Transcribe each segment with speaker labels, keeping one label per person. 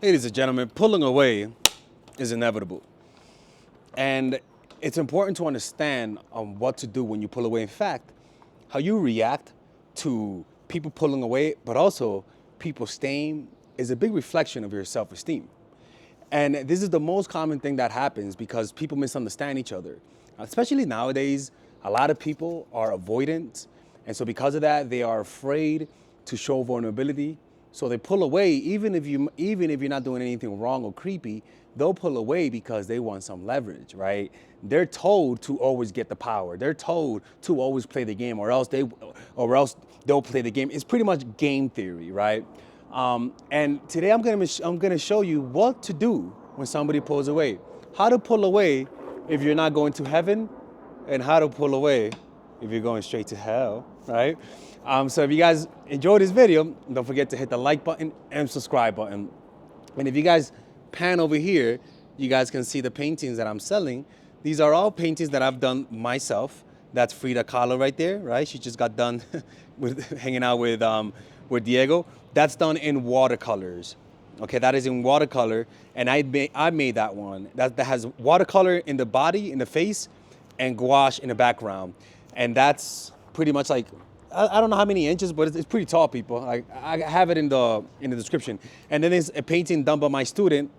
Speaker 1: Ladies and gentlemen, pulling away is inevitable. And it's important to understand what to do when you pull away. In fact, how you react to people pulling away, but also people staying, is a big reflection of your self-esteem. And this is the most common thing that happens because people misunderstand each other. Especially nowadays, a lot of people are avoidant. And so because of that, they are afraid to show vulnerability. So they pull away, even if you're not doing anything wrong or creepy, they'll pull away because they want some leverage, right? They're told to always get the power. They're told to always play the game, or else they'll play the game. It's pretty much game theory, right? And today I'm gonna show you what to do when somebody pulls away, how to pull away if you're not going to heaven, and how to pull away if you're going straight to hell, right? So if you guys enjoyed this video, don't forget to hit the like button and subscribe button. And if you guys pan over here, you guys can see the paintings that I'm selling. These are all paintings that I've done myself. That's Frida Kahlo right there, right? She just got done with hanging out with Diego. That's done in watercolors. Okay, that is in watercolor, and I made that one. That has watercolor in the body, in the face, and gouache in the background. And that's pretty much like, I don't know how many inches, but it's pretty tall, people. I have it in the description. And then there's a painting done by my student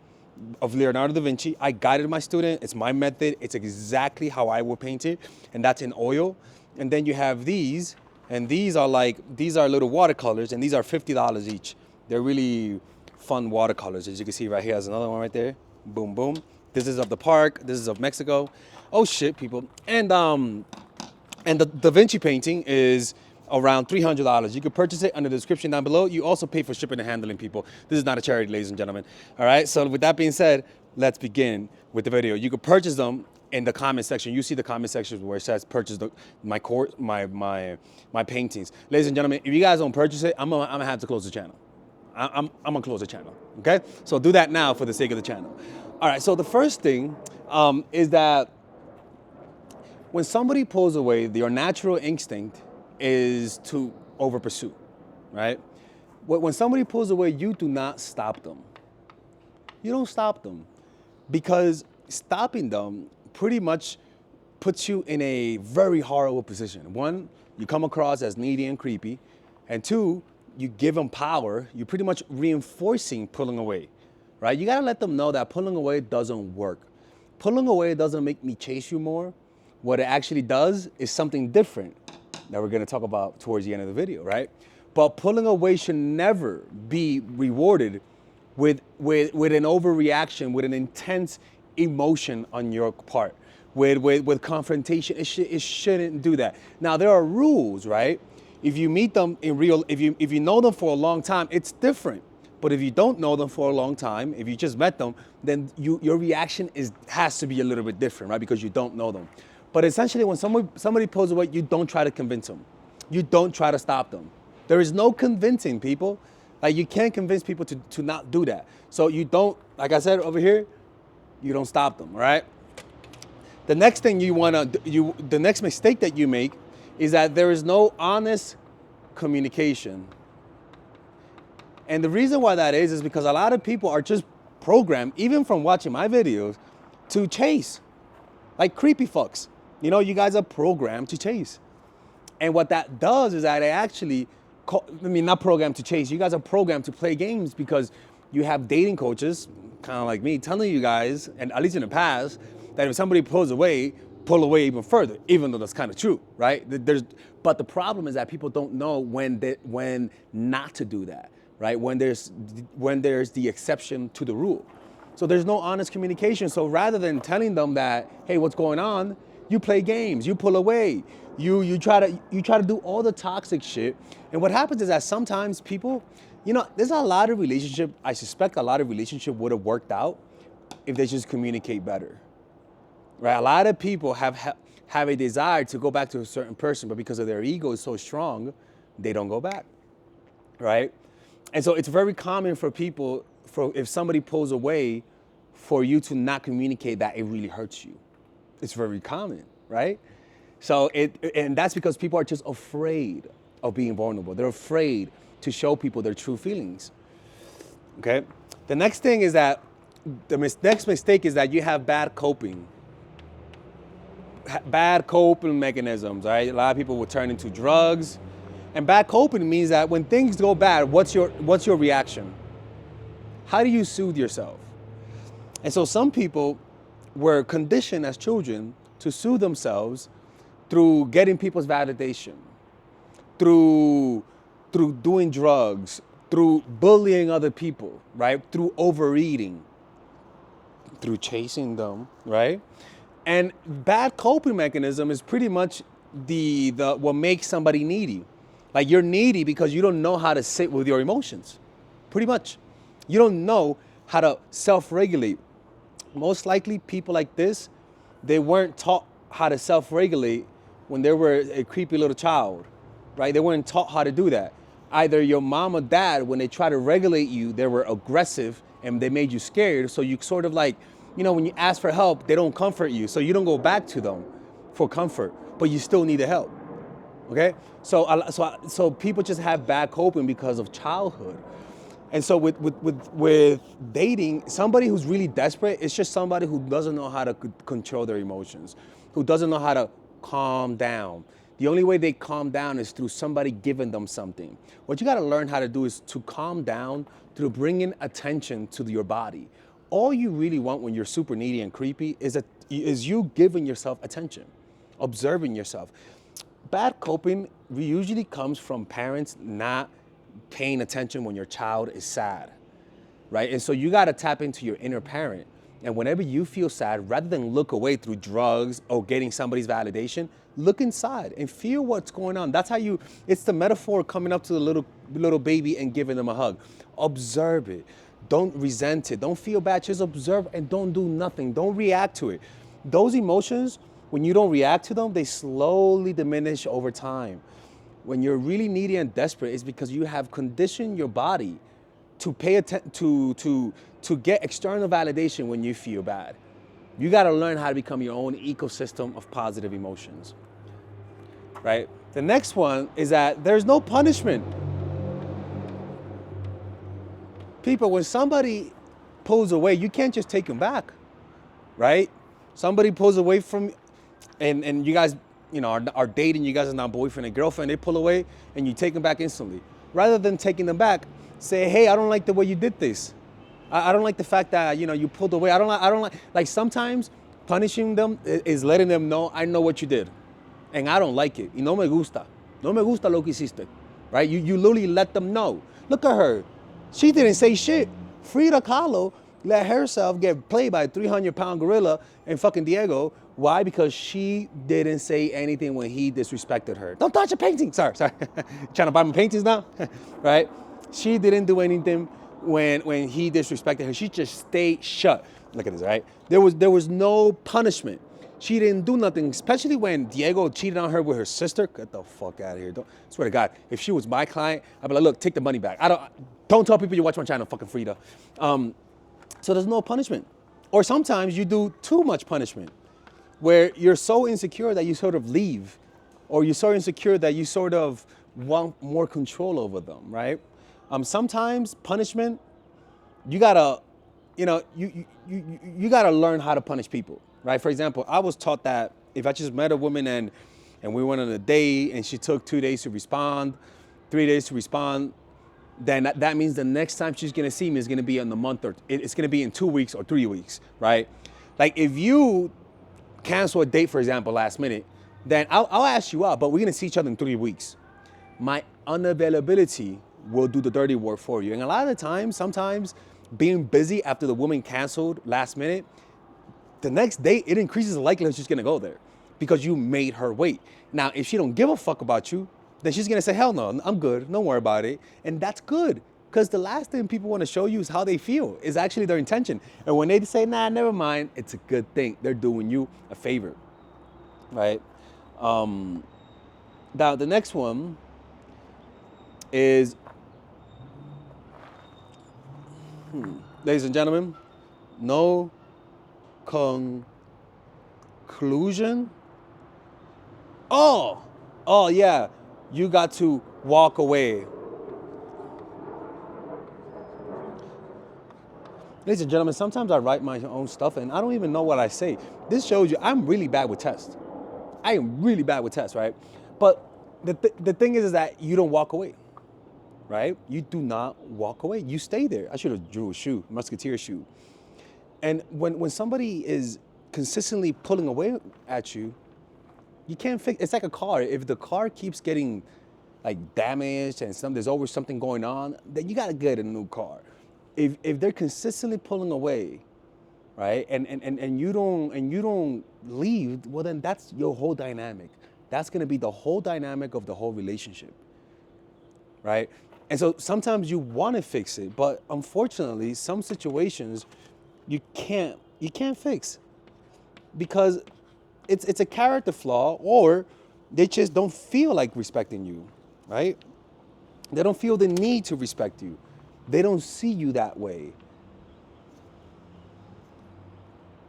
Speaker 1: of Leonardo da Vinci. I guided my student. It's my method. It's exactly how I will paint it, and that's in oil. And then you have these, and these are little watercolors, and these are $50 each. They're really fun watercolors. As you can see right here, there's another one right there. Boom, boom. This is of the park. This is of Mexico. Oh shit, people. And the Da Vinci painting is around $300. You can purchase it under the description down below. You also pay for shipping and handling, people. This is not a charity, ladies and gentlemen. All right, so with that being said, let's begin with the video. You can purchase them in the comment section. You see the comment section where it says purchase my paintings. Ladies and gentlemen, if you guys don't purchase it, I'm gonna have to close the channel. I'm gonna close the channel, okay? So do that now for the sake of the channel. All right, so the first thing is that when somebody pulls away, your natural instinct is to over pursue, right? When somebody pulls away, you do not stop them. You don't stop them, because stopping them pretty much puts you in a very horrible position. One, you come across as needy and creepy, and two, you give them power. You're pretty much reinforcing pulling away, right? You gotta let them know that pulling away doesn't work. Pulling away doesn't make me chase you more. What it actually does is something different that we're gonna talk about towards the end of the video, right? But pulling away should never be rewarded with an overreaction, with an intense emotion on your part, with confrontation. It shouldn't do that. Now, there are rules, right? If you meet them in real, if you know them for a long time, it's different. But if you don't know them for a long time, if you just met them, then your reaction has to be a little bit different, right? Because you don't know them. But essentially, when somebody pulls away, you don't try to convince them. You don't try to stop them. There is no convincing people. Like, you can't convince people to not do that. So you don't, like I said over here, you don't stop them, right? The next thing the next mistake that you make is that there is no honest communication. And the reason why that is because a lot of people are just programmed, even from watching my videos, to chase. Like creepy fucks. You know, you guys are programmed to chase. And what that does is that it actually, not programmed to chase, you guys are programmed to play games because you have dating coaches, kind of like me, telling you guys, and at least in the past, that if somebody pulls away, pull away even further, even though that's kind of true, right? But the problem is that people don't know when not to do that, right? When there's the exception to the rule. So there's no honest communication. So rather than telling them that, hey, what's going on? You play games, you pull away, you try to do all the toxic shit. And what happens is that sometimes people, there's a lot of relationship. I suspect a lot of relationship would have worked out if they just communicate better, right? A lot of people have a desire to go back to a certain person, but because of their ego is so strong, they don't go back, right? And so it's very common for people, if somebody pulls away, for you to not communicate that it really hurts you. It's very common, right? So and that's because people are just afraid of being vulnerable. They're afraid to show people their true feelings, okay? The next thing is that next mistake is that you have bad coping mechanisms, right? A lot of people will turn into drugs. And bad coping means that when things go bad, what's your reaction? How do you soothe yourself? And so some people were conditioned as children to soothe themselves through getting people's validation, through doing drugs, through bullying other people, right? Through overeating, through chasing them, right? And bad coping mechanism is pretty much the what makes somebody needy. Like you're needy because you don't know how to sit with your emotions. Pretty much. You don't know how to self-regulate. Most likely people like this, they weren't taught how to self-regulate when they were a creepy little child, right? They weren't taught how to do that. Either your mom or dad, when they try to regulate you, they were aggressive and they made you scared. So you sort of like, when you ask for help, they don't comfort you. So you don't go back to them for comfort, but you still need the help. Okay? So people just have bad coping because of childhood. And so with dating, somebody who's really desperate, it's just somebody who doesn't know how to control their emotions, who doesn't know how to calm down. The only way they calm down is through somebody giving them something. What you got to learn how to do is to calm down through bringing attention to your body. All you really want when you're super needy and creepy is you giving yourself attention, observing yourself. Bad coping usually comes from parents not paying attention when your child is sad, right? And so you got to tap into your inner parent. And whenever you feel sad, rather than look away through drugs or getting somebody's validation, look inside and feel what's going on. That's how it's the metaphor coming up to the little baby and giving them a hug. Observe it. Don't resent it. Don't feel bad. Just observe and don't do nothing. Don't react to it. Those emotions, when you don't react to them, they slowly diminish over time. When you're really needy and desperate, it's because you have conditioned your body to pay attention to get external validation when you feel bad. You got to learn how to become your own ecosystem of positive emotions, right? The next one is that there's no punishment. People, when somebody pulls away, you can't just take them back, right? Somebody pulls away from, and you guys, are dating, you guys are not boyfriend and girlfriend, they pull away and you take them back instantly. Rather than taking them back, say, hey, I don't like the way you did this. I don't like the fact that, you pulled away. I don't like sometimes punishing them is letting them know, I know what you did. And I don't like it. Y no me gusta. No me gusta lo que hiciste. Right? You literally let them know. Look at her. She didn't say shit. Frida Kahlo let herself get played by a 300-pound gorilla and fucking Diego. Why? Because she didn't say anything when he disrespected her. Don't touch a painting. Sorry. Trying to buy my paintings now? Right? She didn't do anything when he disrespected her. She just stayed shut. Look at this, right? There was no punishment. She didn't do nothing, especially when Diego cheated on her with her sister. Get the fuck out of here. Swear to God, if she was my client, I'd be like, look, take the money back. Don't tell people you watch my channel, fucking Frida. So there's no punishment. Or sometimes you do too much punishment, where you're so insecure that you sort of leave, or you're so insecure that you sort of want more control over them, right? Sometimes punishment, you gotta, you gotta learn how to punish people, right? For example, I was taught that if I just met a woman and we went on a date and she took 2 days to respond, 3 days to respond, then that means the next time she's gonna see me is gonna be in the month, or it's gonna be in 2 weeks or 3 weeks, right? Like if you cancel a date, for example, last minute, then I'll ask you out, but we're gonna see each other in 3 weeks. My unavailability will do the dirty work for you. And a lot of the times, sometimes being busy after the woman canceled last minute, the next day, it increases the likelihood she's gonna go there because you made her wait. Now, if she don't give a fuck about you, then she's gonna say, hell no, I'm good, don't worry about it. And that's good, because the last thing people wanna show you is how they feel, is actually their intention. And when they say, nah, never mind, it's a good thing. They're doing you a favor, right? Now, the next one is, ladies and gentlemen, no conclusion. Oh yeah, you got to walk away. Ladies and gentlemen, sometimes I write my own stuff and I don't even know what I say. This shows you I'm really bad with tests. I am really bad with tests, right? But the thing is that you don't walk away, right? You do not walk away. You stay there. I should have drew a shoe, musketeer shoe. And when somebody is consistently pulling away at you, you can't fix. It's like a car. If the car keeps getting like damaged and there's always something going on, then you gotta get a new car. If they're consistently pulling away, right, and you don't leave, well then that's your whole dynamic. That's gonna be the whole dynamic of the whole relationship, right? And so sometimes you want to fix it, but unfortunately, some situations you can't fix because it's a character flaw, or they just don't feel like respecting you, right? They don't feel the need to respect you. They don't see you that way.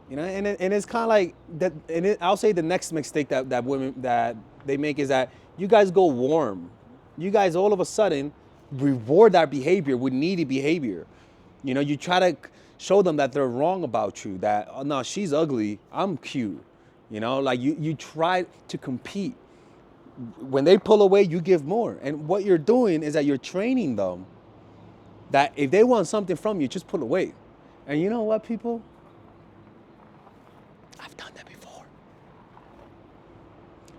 Speaker 1: You know, and it's kind of like that. I'll say the next mistake that women that they make is that you guys go warm. You guys all of a sudden reward that behavior with needy behavior. You know, you try to show them that they're wrong about you. That, oh no, she's ugly, I'm cute. You know, like you try to compete. When they pull away, you give more. And what you're doing is that you're training them that if they want something from you, just pull away. And you know what, people? I've done that before.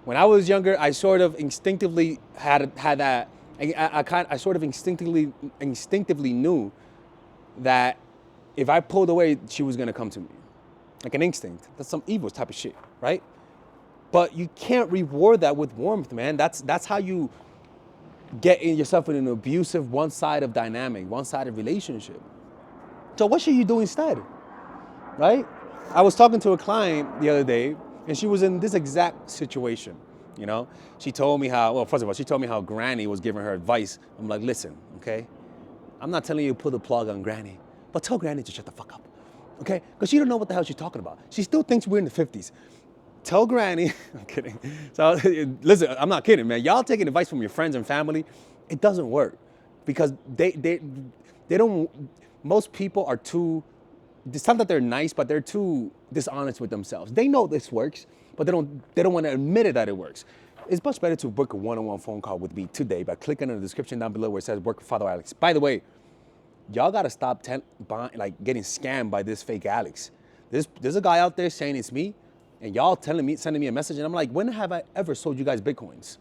Speaker 1: When I was younger, I sort of instinctively had that. I sort of instinctively knew that if I pulled away, she was gonna come to me, like an instinct. That's some evil type of shit, right? But you can't reward that with warmth, man. That's how you get yourself in an abusive one-sided dynamic, one-sided relationship. So what should you do instead, right? I was talking to a client the other day, and she was in this exact situation. You know, she told me how. Well, first of all, she told me how Granny was giving her advice. I'm like, listen, okay, I'm not telling you to pull the plug on Granny, but tell Granny to shut the fuck up, okay? Because she don't know what the hell she's talking about. She still thinks we're in the 50s. Tell Granny. I'm kidding. So listen, I'm not kidding, man. Y'all taking advice from your friends and family, it doesn't work because they don't. Most people are too. It's not that they're nice, but they're too dishonest with themselves. They know this works, but they don't want to admit it that it works. It's much better to book a one-on-one phone call with me today by clicking on the description down below where it says work with Father Alex. By the way, y'all gotta stop getting scammed by this fake Alex. There's a guy out there saying it's me, and y'all sending me a message, and I'm like, when have I ever sold you guys Bitcoins?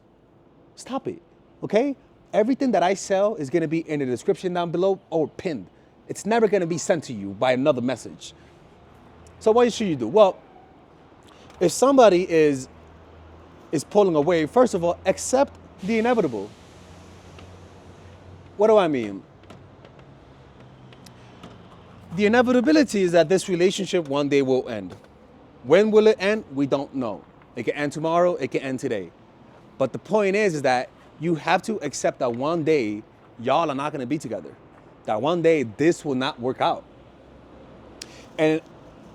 Speaker 1: Stop it, okay? Everything that I sell is gonna be in the description down below or pinned. It's never gonna be sent to you by another message. So what should you do? Well, if somebody is pulling away, first of all, accept the inevitable. What do I mean? The inevitability is that this relationship one day will end. When will it end? We don't know. It can end tomorrow, it can end today. But the point is that you have to accept that one day y'all are not gonna be together. That one day this will not work out. And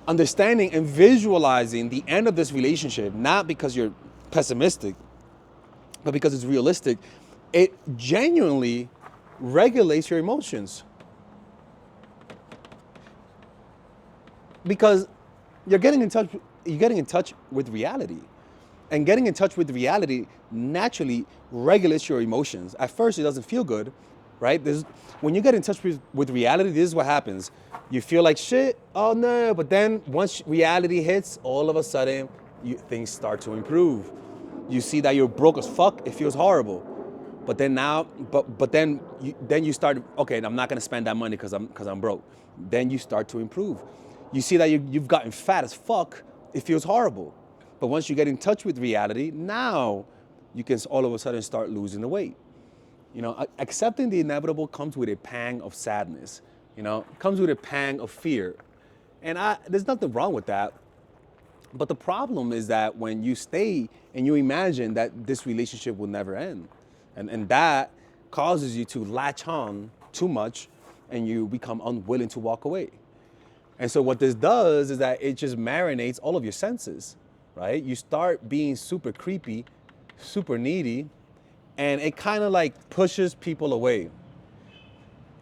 Speaker 1: understanding and visualizing the end of this relationship, not because you're pessimistic, but because it's realistic, it genuinely regulates your emotions. Because you're getting in touch with reality. And getting in touch with reality naturally regulates your emotions. At first, it doesn't feel good, right? When you get in touch with reality, this is what happens. You feel like shit, oh no, but then once reality hits, all of a sudden, things start to improve. You see that you're broke as fuck, it feels horrible. But then then you start, okay, I'm not gonna spend that money because I'm broke. Then you start to improve. You see that you've gotten fat as fuck, it feels horrible. But once you get in touch with reality, now you can all of a sudden start losing the weight. You know, accepting the inevitable comes with a pang of sadness. You know, comes with a pang of fear. And there's nothing wrong with that. But the problem is that when you stay and you imagine that this relationship will never end, and that causes you to latch on too much and you become unwilling to walk away. And so what this does is that it just marinates all of your senses, right? You start being super creepy, super needy, and it kind of like pushes people away.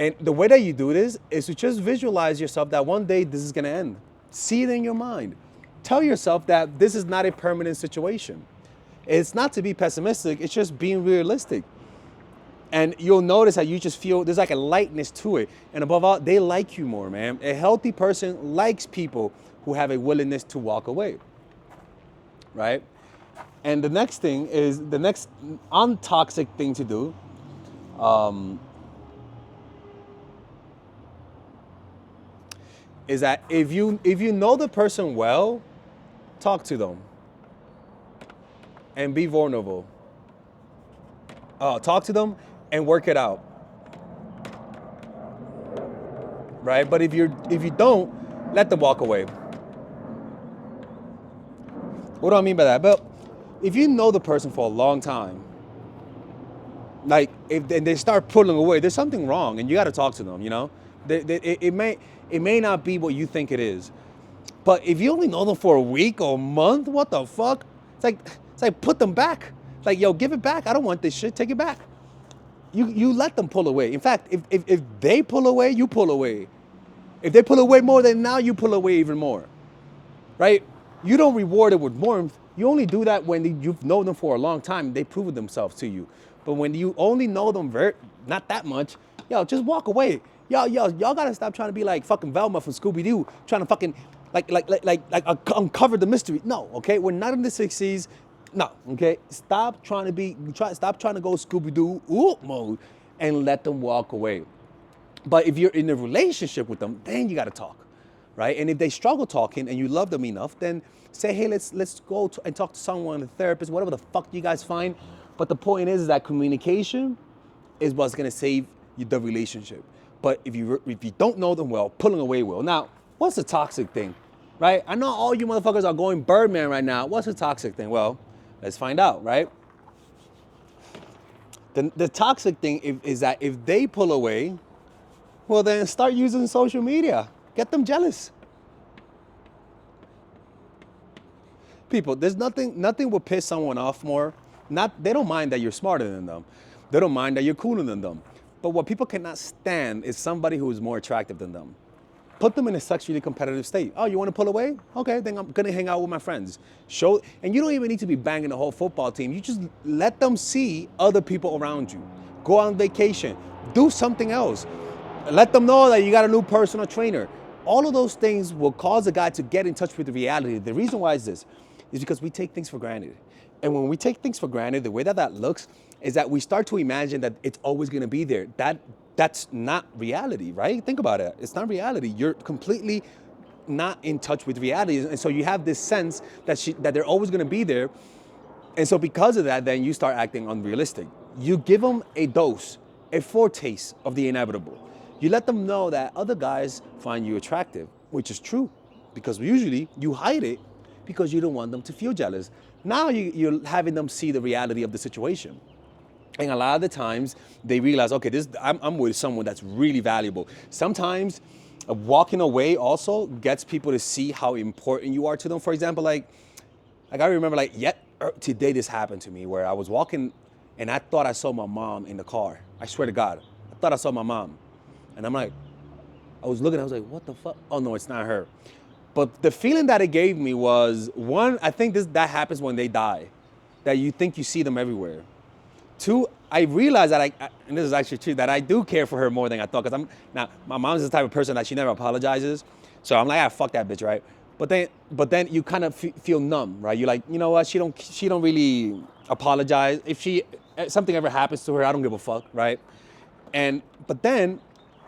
Speaker 1: And the way that you do this is to just visualize yourself that one day this is gonna end. See it in your mind. Tell yourself that this is not a permanent situation. It's not to be pessimistic, it's just being realistic. And you'll notice that you just feel there's like a lightness to it. And above all, they like you more, man. A healthy person likes people who have a willingness to walk away, right? And the next thing is, the next untoxic thing to do is that if you know the person well, talk to them and be vulnerable. Talk to them and work it out, right? But if you don't, let them walk away. What do I mean by that? But if you know the person for a long time, like if they start pulling away, there's something wrong, and you got to talk to them. You know, it may not be what you think it is. But if you only know them for a week or a month, what the fuck? It's like put them back. Like, yo, give it back. I don't want this shit. Take it back. You let them pull away. In fact, if they pull away, you pull away. If they pull away more than now, you pull away even more, right? You don't reward it with warmth. You only do that when you've known them for a long time. They prove themselves to you. But when you only know them not that much, yo, just walk away. Y'all gotta stop trying to be like fucking Velma from Scooby-Doo, trying to fucking like uncover the mystery. No, okay, we're not in the 60s. No, okay? Stop trying to go Scooby-Doo mode and let them walk away. But if you're in a relationship with them, then you got to talk, right? And if they struggle talking and you love them enough, then say, hey, let's go and talk to someone, a therapist, whatever the fuck you guys find. But the point is that communication is what's going to save you the relationship. But if you don't know them well, pulling away will. Now, what's the toxic thing, right? I know all you motherfuckers are going Birdman right now. What's the toxic thing? Well, let's find out, right? The toxic thing is that if they pull away, well, then start using social media. Get them jealous. People, there's nothing will piss someone off more. They don't mind that you're smarter than them. They don't mind that you're cooler than them. But what people cannot stand is somebody who is more attractive than them. Put them in a sexually competitive state. Oh, you want to pull away? Okay, then I'm gonna hang out with my friends. And you don't even need to be banging the whole football team. You just let them see other people around you. Go on vacation. Do something else. Let them know that you got a new personal trainer. All of those things will cause a guy to get in touch with the reality. The reason why is this, is because we take things for granted. And when we take things for granted, the way that looks is that we start to imagine that it's always gonna be there. That's not reality, right? Think about it. It's not reality. You're completely not in touch with reality. And so you have this sense that they're always gonna be there. And so because of that, then you start acting unrealistic. You give them a dose, a foretaste of the inevitable. You let them know that other guys find you attractive, which is true, because usually you hide it because you don't want them to feel jealous. Now you're having them see the reality of the situation. And a lot of the times they realize, okay, I'm with someone that's really valuable. Sometimes walking away also gets people to see how important you are to them. For example, like I remember today this happened to me where I was walking and I thought I saw my mom in the car. I swear to God, I thought I saw my mom. And I was like, what the fuck? Oh no, it's not her. But the feeling that it gave me was, one, I think that happens when they die, that you think you see them everywhere. Two, I realized that and this is actually true, that I do care for her more than I thought. Because my mom's the type of person that she never apologizes. So I'm like, fuck that bitch, right? But then you kind of feel numb, right? You're like, you know what? She don't really apologize. If something ever happens to her, I don't give a fuck, right? But then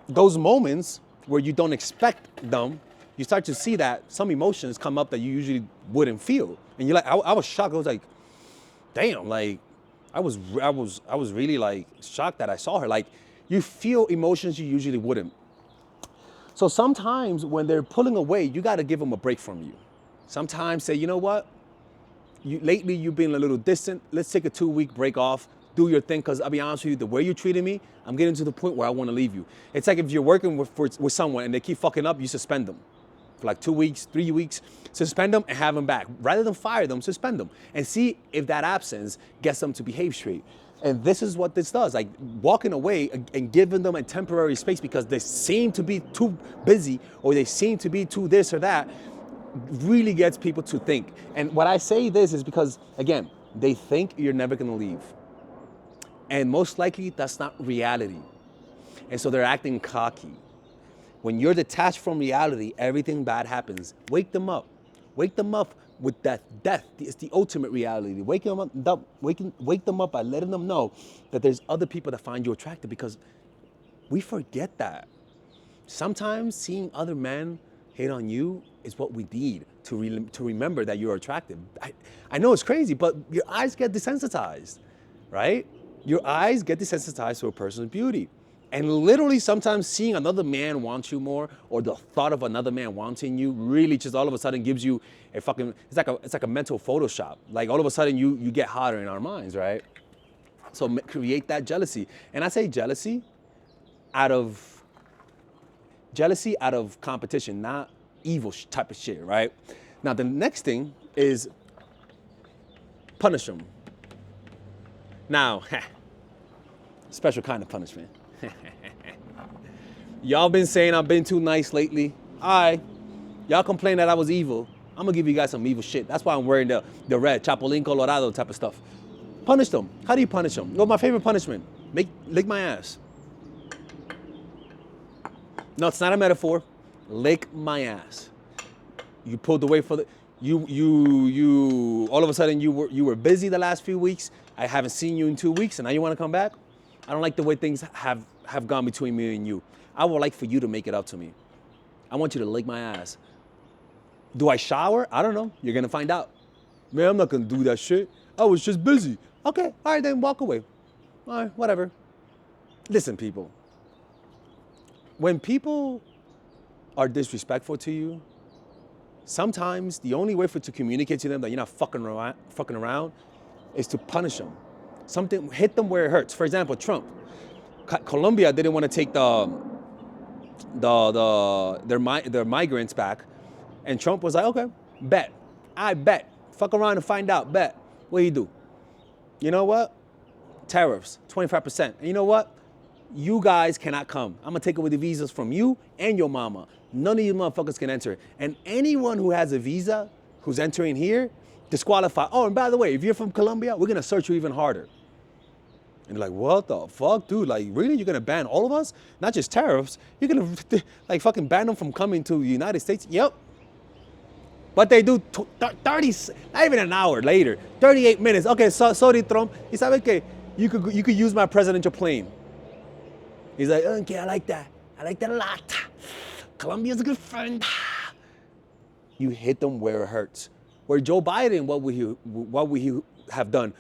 Speaker 1: those moments where you don't expect them, you start to see that some emotions come up that you usually wouldn't feel. And you're like, I was shocked. I was like, damn, like, I was really like shocked that I saw her. Like, you feel emotions you usually wouldn't. So sometimes when they're pulling away, you got to give them a break from you. Sometimes say, you know what? Lately you've been a little distant. Let's take a 2-week break off. Do your thing, because I'll be honest with you, the way you treated me, I'm getting to the point where I want to leave you. It's like if you're working with someone and they keep fucking up, you suspend them. For like 2 weeks, 3 weeks, suspend them and have them back. Rather than fire them, suspend them. And see if that absence gets them to behave straight. And this is what this does, like walking away and giving them a temporary space because they seem to be too busy or they seem to be too this or that, really gets people to think. And what I say this is because, again, they think you're never gonna leave. And most likely that's not reality. And so they're acting cocky. When you're detached from reality, everything bad happens. Wake them up. Wake them up with that death. It's the ultimate reality. Wake them up by letting them know that there's other people that find you attractive, because we forget that. Sometimes seeing other men hate on you is what we need to remember that you're attractive. I know it's crazy, but your eyes get desensitized, right? Your eyes get desensitized to a person's beauty. And literally sometimes seeing another man want you more, or the thought of another man wanting you, really just all of a sudden gives you a fucking, it's like a mental Photoshop. Like all of a sudden you get hotter in our minds, right? So create that jealousy. And I say jealousy out of competition, not evil type of shit, right? Now the next thing is punish them. Now, special kind of punishment. Y'all been saying I've been too nice lately. Y'all complain that I was evil. I'm gonna give you guys some evil shit. That's why I'm wearing the red Chapulín Colorado type of stuff. Punish them. How do you punish them? Well, my favorite punishment, lick my ass. No, it's not a metaphor. Lick my ass. You pulled away for the, you all of a sudden you were busy the last few weeks. I haven't seen you in 2 weeks and now you wanna come back? I don't like the way things have gone between me and you. I would like for you to make it up to me. I want you to lick my ass. Do I shower? I don't know. You're gonna find out. Man, I'm not gonna do that shit. I was just busy. Okay, all right, then walk away. All right, whatever. Listen, people. When people are disrespectful to you, sometimes the only way to communicate to them that you're not fucking around is to punish them. Hit them where it hurts. For example, Trump. Colombia didn't want to take their migrants back, and Trump was like, okay, bet. I bet. Fuck around and find out. Bet. What do you do? You know what? Tariffs, 25%. And you know what? You guys cannot come. I'm gonna take away the visas from you and your mama. None of you motherfuckers can enter. And anyone who has a visa who's entering here, disqualified. Oh, and by the way, if you're from Colombia, we're gonna search you even harder. And they're like, what the fuck, dude? Like, really? You're gonna ban all of us? Not just tariffs. You're gonna like fucking ban them from coming to the United States? Yep. But they do 30, not even an hour later, 38 minutes. Okay, sorry, Trump. Y sabe que you could use my presidential plane. He's like, okay, I like that. I like that a lot. Colombia's a good friend. You hit them where it hurts. Where Joe Biden, what would he have done?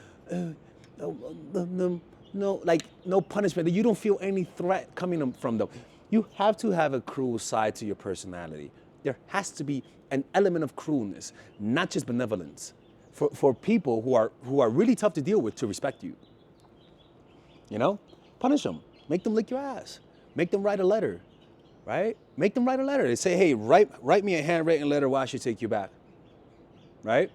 Speaker 1: No, like no punishment. You don't feel any threat coming from them. You have to have a cruel side to your personality. There has to be an element of cruelness, not just benevolence, for people who are really tough to deal with to respect you. You know, punish them. Make them lick your ass. Make them write a letter, right? Make them write a letter. They say, hey, write me a handwritten letter why I should take you back, right?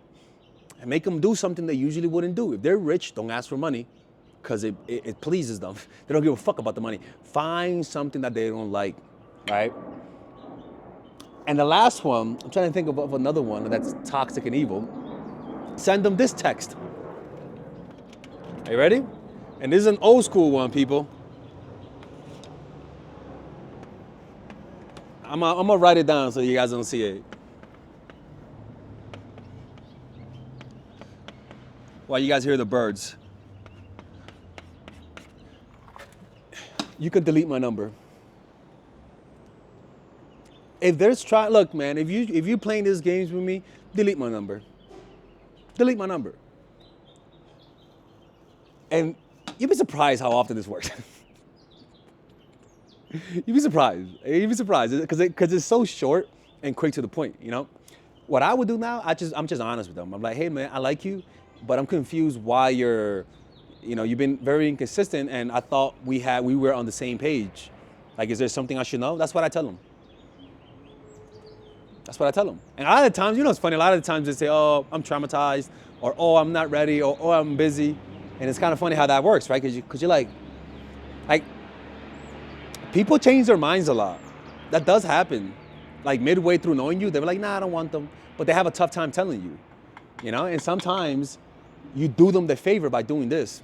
Speaker 1: And make them do something they usually wouldn't do. If they're rich, don't ask for money because it pleases them. They don't give a fuck about the money. Find something that they don't like, right? And the last one, I'm trying to think of another one that's toxic and evil. Send them this text. Are you ready? And this is an old school one, people. I'm gonna write it down so you guys don't see it. While you guys hear the birds. You could delete my number. If there's look, man, if you playing these games with me, delete my number. Delete my number. And you'd be surprised how often this works. You'd be surprised. You'd be surprised because it's so short and quick to the point. You know, what I would do now, I'm just honest with them. I'm like, hey man, I like you, but I'm confused why you've been very inconsistent, and I thought we were on the same page. Like, is there something I should know? That's what I tell them. That's what I tell them. And a lot of the times, you know, it's funny. A lot of the times they say, oh, I'm traumatized, or oh, I'm not ready, or oh, I'm busy. And it's kind of funny how that works, right? Because you're like, people change their minds a lot. That does happen. Like midway through knowing you, they're like, nah, I don't want them. But they have a tough time telling you, you know? And sometimes you do them the favor by doing this,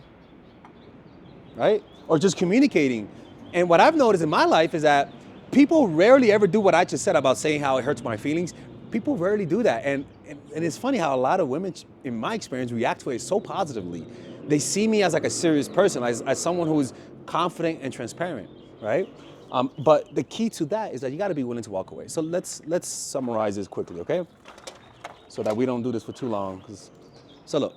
Speaker 1: right? Or just communicating. And what I've noticed in my life is that people rarely ever do what I just said about saying how it hurts my feelings. People rarely do that. And it's funny how a lot of women, in my experience, react to it so positively. They see me as like a serious person, as someone who's confident and transparent, right? But the key to that is that you gotta be willing to walk away. So let's summarize this quickly, okay? So that we don't do this for too long. So look,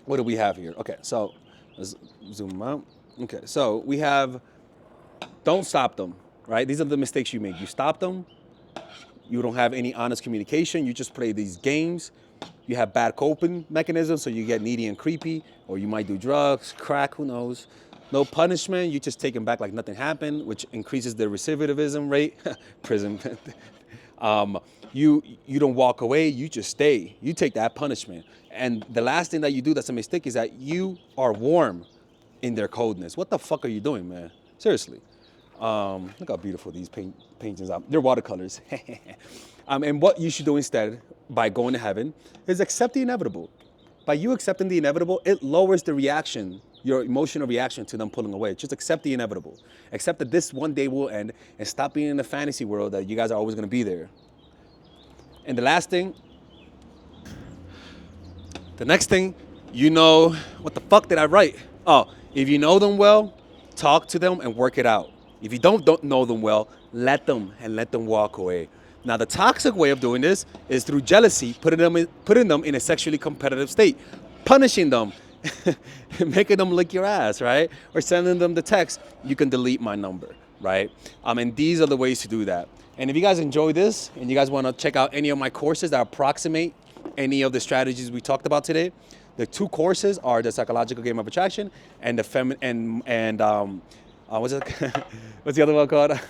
Speaker 1: what do we have here? Okay, so let's zoom out. Okay, so we have, don't stop them, right? These are the mistakes you make. You stop them, you don't have any honest communication, you just play these games, you have bad coping mechanisms, so you get needy and creepy, or you might do drugs, crack, who knows. No punishment, you just take them back like nothing happened, which increases the recidivism rate, prison. You don't walk away, you just stay. You take that punishment. And the last thing that you do that's a mistake is that you are warm in their coldness. What the fuck are you doing, man? Seriously. Look how beautiful these paintings are. They're watercolors. And what you should do instead, by going to heaven, is accept the inevitable. By you accepting the inevitable, it lowers the reaction, your emotional reaction to them pulling away. Just accept the inevitable. Accept that this one day will end and stop being in the fantasy world that you guys are always gonna be there. And the last thing, the next thing, you know, what the fuck did I write? Oh, if you know them well, talk to them and work it out. If you don't know them well, let them walk away. Now, the toxic way of doing this is through jealousy, putting them in a sexually competitive state, punishing them, making them lick your ass, right? Or sending them the text, you can delete my number, right? And these are the ways to do that. And if you guys enjoy this and you guys want to check out any of my courses that approximate any of the strategies we talked about today, the two courses are the Psychological Game of Attraction and the what's the other one called?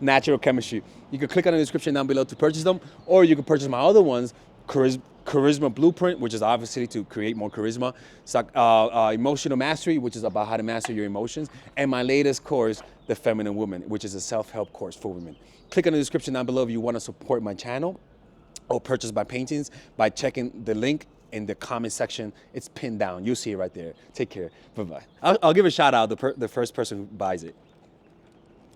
Speaker 1: Natural Chemistry. You can click on the description down below to purchase them, or you can purchase my other ones, Charisma Blueprint, which is obviously to create more charisma, Emotional Mastery, which is about how to master your emotions, and my latest course, The Feminine Woman, which is a self-help course for women. Click on the description down below if you want to support my channel or purchase my paintings by checking the link in the comment section. It's pinned down. You'll see it right there. Take care. Bye-bye. I'll give a shout out to the first person who buys it.